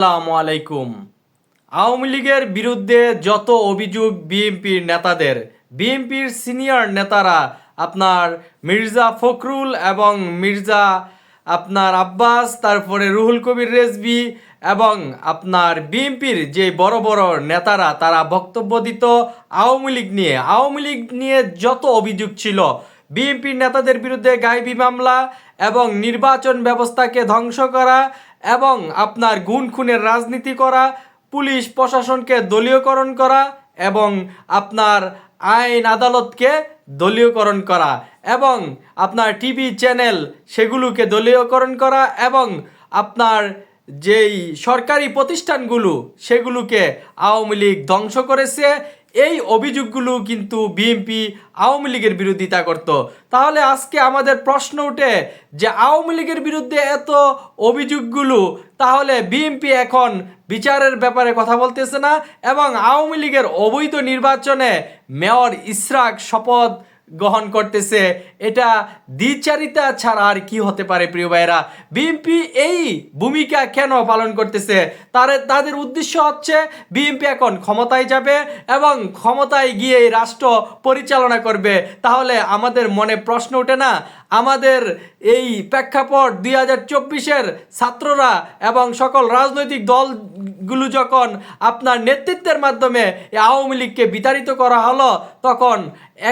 আসসালামু আলাইকুম। আওয়ামী লীগের বিরুদ্ধে যত অভিযোগ বিএনপির নেতাদের, বিএনপির সিনিয়র নেতারা আপনার মির্জা ফখরুল এবং মির্জা আব্বাস, তারপরে রুহুল কবির রেজভী এবং আপনার বিএনপির যে বড় বড় নেতারা তারা বক্তব্য দিত আওয়ামী লীগ নিয়ে যত অভিযোগ ছিল, বিএনপির নেতাদের বিরুদ্ধে গায়েবী মামলা এবং নির্বাচন ব্যবস্থাকে ধ্বংস করা এবং আপনার গুণ খুনের রাজনীতি করা, পুলিশ প্রশাসনকে দলীয়করণ করা এবং আপনার আইন আদালতকে দলীয়করণ করা এবং আপনার টিভি চ্যানেল সেগুলোকে দলীয়করণ করা এবং আপনার যেই সরকারি প্রতিষ্ঠানগুলো সেগুলোকে আওয়ামী লীগ ধ্বংস করেছে। এই অভিযোগগুলো কিন্তু বিএনপি আওয়ামী লীগের বিরোধিতা করত। তাহলে আজকে আমাদের প্রশ্ন ওঠে যে আওয়ামী লীগের বিরুদ্ধে এত অভিযোগগুলো, তাহলে বিএনপি এখন বিচারের ব্যাপারে কথা বলতেছে না এবং আওয়ামী লীগের অবৈধ নির্বাচনে মেয়র ইশরাক শপথ গ্রহণ করতেছে, এটা দ্বিচারিতা ছাড়া আর কি হতে পারে? প্রিয় ভাইরা, বিএনপি এই ভূমিকা কেন পালন করতেছে? তাদের উদ্দেশ্য হচ্ছে বিএনপি এখন ক্ষমতায় যাবে এবং ক্ষমতায় গিয়ে এই রাষ্ট্র পরিচালনা করবে। তাহলে আমাদের মনে প্রশ্ন ওঠে না, আমাদের এই প্রেক্ষাপট 2024-এর ছাত্ররা এবং সকল রাজনৈতিক দলগুলো যখন আপনার নেতৃত্বের মাধ্যমে আওয়ামী লীগকে বিতাড়িত করা হলো, তখন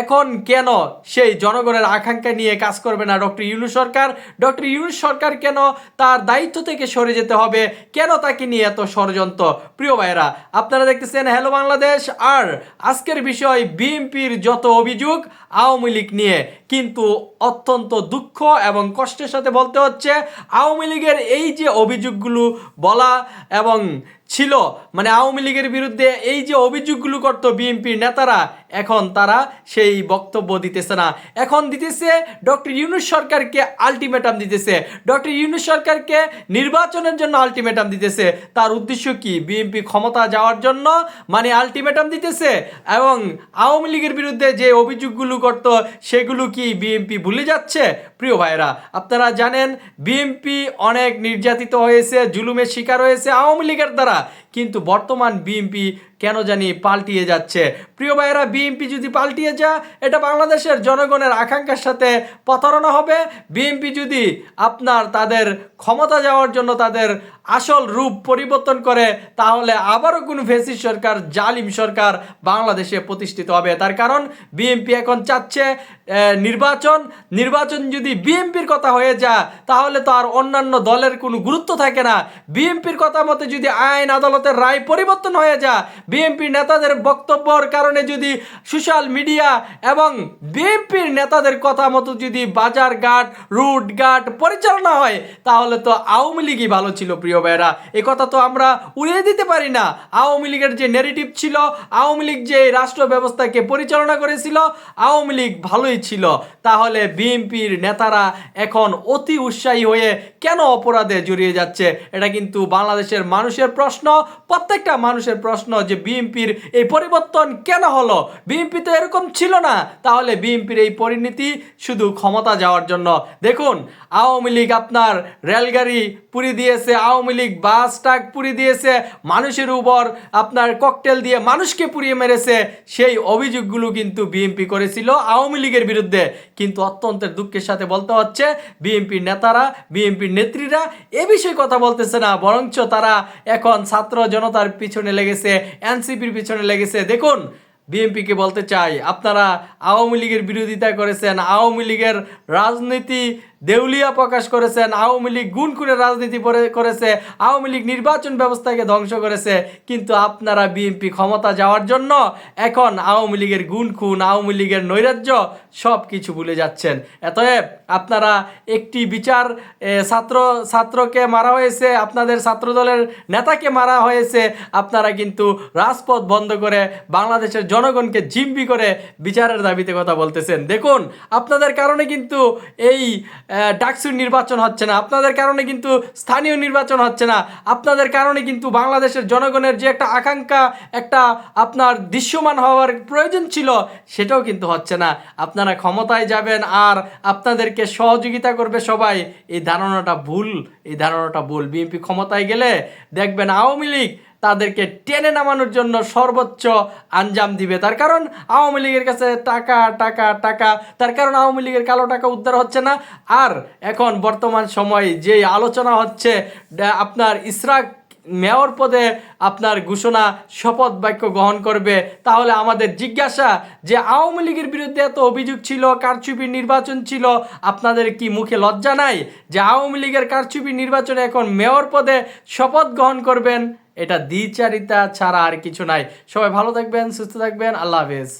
এখন কেন সেই জনগণের আকাঙ্ক্ষা নিয়ে কাজ করবে না ডক্টর ইউনূস সরকার? ডক্টর ইউনূস সরকার কেন তার দায়িত্ব থেকে সরে যেতে হবে? কেন তাকে নিয়ে এত ষড়যন্ত্র? প্রিয় ভাইরা, আপনারা দেখতেছেন হ্যালো বাংলাদেশ। আর আজকের বিষয় বিএনপির যত অভিযোগ আওয়ামী লীগ নিয়ে, কিন্তু অত্যন্ত দুঃখ এবং কষ্টের সাথে বলতে হচ্ছে আওয়ামী লীগের এই যে অভিযোগগুলো বলা এবং ছিল, মানে আওয়ামী লীগের বিরুদ্ধে এই যে অভিযোগগুলো করত বিএনপির নেতারা, এখন তারা সেই বক্তব্য দিতেছে না। এখন দিতেছে ডক্টর ইউনূস সরকারকে আলটিমেটাম দিতেছে, ডক্টর ইউনূস সরকারকে নির্বাচনের জন্য আলটিমেটাম দিতেছে। তার উদ্দেশ্য কি? বিএনপি ক্ষমতা যাওয়ার জন্য মানে আলটিমেটাম দিতেছে। এবং আওয়ামী লীগের বিরুদ্ধে যে অভিযোগগুলো করত সেগুলো কি বিএনপি ভুলে যাচ্ছে? প্রিয় ভাইরা, আপনারা জানেন বিএনপি অনেক নির্যাতিত হয়েছে, জুলুমের শিকার হয়েছে আওয়ামী লীগের দ্বারা, কিন্তু বর্তমান বিএনপি কেন জানি পাল্টিয়ে যাচ্ছে। প্রিয় ভাইয়েরা, বিএনপি যদি পাল্টিয়ে যায়, এটা বাংলাদেশের জনগণের আকাঙ্ক্ষার সাথে প্রতারণা হবে। বিএনপি যদি আপনার তাদের ক্ষমতা যাওয়ার জন্য তাদের আসল রূপ পরিবর্তন করে, তাহলে আবারও কোনো ফ্যাসিস্ট সরকার, জালিম সরকার বাংলাদেশে প্রতিষ্ঠিত হবে। তার কারণ বিএনপি এখন চাচ্ছে নির্বাচন যদি বিএনপির কথা হয়ে যায়, তাহলে তো আর অন্যান্য দলের কোনো গুরুত্ব থাকে না। বিএনপির কথা মতে যদি আইন আদালতের রায় পরিবর্তন হয়ে যায়, বিএনপির নেতাদের বক্তব্যের কারণে যদি সোশ্যাল মিডিয়া এবং বিএনপির নেতাদের কথা মতো যদি বাজারঘাট, রুটঘাট পরিচালনা হয়, তাহলে তো আওয়ামী লীগই ভালো ছিল। প্রিয় ভাইরা, এই কথা তো আমরা উড়িয়ে দিতে পারি না। আওয়ামী লীগের যে ন্যারেটিভ ছিল, আওয়ামী লীগ যে রাষ্ট্র ব্যবস্থাকে পরিচালনা করেছিল, আওয়ামী লীগ ভালোই ছিল। তাহলে বিএনপির নেতারা এখন অতি উৎসাহী হয়ে কেন অপরাধে জড়িয়ে যাচ্ছে? এটা কিন্তু বাংলাদেশের মানুষের প্রশ্ন, প্রত্যেকটা মানুষের প্রশ্ন যে বিএনপির এই পরিবর্তন কেন হলো? বিএনপি তো এরকম ছিল না। তাহলে বিএনপির এই পরিণতি শুধু ক্ষমতা যাওয়ার জন্য। দেখুন, আওয়ামী লীগ আপনার রেলগাড়ি পুড়িয়ে দিয়েছে, আওয়ামী লীগ বাস ট্রাক পুড়িয়ে দিয়েছে, মানুষের উপর আপনার ককটেল দিয়ে মানুষকে পুড়িয়ে মেরেছে। সেই অভিযোগগুলো কিন্তু বিএনপি করেছিল আওয়ামী লীগের বিরুদ্ধে। কিন্তু অত্যন্ত দুঃখের সাথে বলতে হচ্ছে বিএনপির নেতারা, বিএনপির নেত্রীরা এ বিষয়ে কথা বলতেছে না, বরঞ্চ তারা এখন ছাত্র জনতার পিছনে লেগেছে, এনসিপির পিছনে লেগেছে। দেখুন, বিএনপিকে বলতে চাই, আপনারা আওয়ামী লীগের বিরোধিতা করেছেন, আওয়ামী লীগের রাজনীতি দেউলিয়া প্রকাশ করেছেন, আওয়ামী লীগ গুণ করে রাজনীতি করেছে, আওয়ামী লীগ নির্বাচন ব্যবস্থাকে ধ্বংস করেছে, কিন্তু আপনারা বিএনপি ক্ষমতা যাওয়ার জন্য এখন আওয়ামী লীগের গুণ খুন, আওয়ামী লীগের নৈরাজ্য সব কিছু ভুলে যাচ্ছেন। অতএব আপনারা একটি বিচার, ছাত্রকে মারা হয়েছে, আপনাদের ছাত্রদলের নেতাকে মারা হয়েছে, আপনারা কিন্তু রাজপথ বন্ধ করে বাংলাদেশের জনগণকে জিম্মি করে বিচারের দাবিতে কথা বলতেছেন। দেখুন, আপনাদের কারণে কিন্তু এই ডাকসুর নির্বাচন হচ্ছে না, আপনাদের কারণে কিন্তু স্থানীয় নির্বাচন হচ্ছে না, আপনাদের কারণে কিন্তু বাংলাদেশের জনগণের যে একটা আকাঙ্ক্ষা, একটা আপনার দৃশ্যমান হওয়ার প্রয়োজন ছিল, সেটাও কিন্তু হচ্ছে না। আপনারা ক্ষমতায় যাবেন আর আপনাদেরকে সহযোগিতা করবে সবাই, এই ধারণাটা ভুল। এই ধারণাটা ভুল। বিএনপি ক্ষমতায় গেলে দেখবেন আওয়ামী লীগ তাদেরকে টেনে নামানোর জন্য সর্বোচ্চ আঞ্জাম দিবে। তার কারণ আওয়ামী লীগের কাছে টাকা টাকা টাকা, তার কারণ আওয়ামী লীগের কালো টাকা উদ্ধার হচ্ছে না। আর এখন বর্তমান সময়ে যে আলোচনা হচ্ছে, আপনার ইসরাক মেয়র পদে আপনার ঘোষণা, শপথ বাক্য গ্রহণ করবে, তাহলে আমাদের জিজ্ঞাসা যে আওয়ামী লীগের বিরুদ্ধে এত অভিযোগ ছিল, কারচুপির নির্বাচন ছিল, আপনাদের কি মুখে লজ্জা নাই যে আওয়ামী লীগের কারচুপির নির্বাচনে এখন মেয়র পদে শপথ গ্রহণ করবেন? এটা দ্বিচারিতা ছাড়া আর কিছু নাই। সবাই ভালো থাকবেন, সুস্থ থাকবেন, আল্লাহ হাফেজ।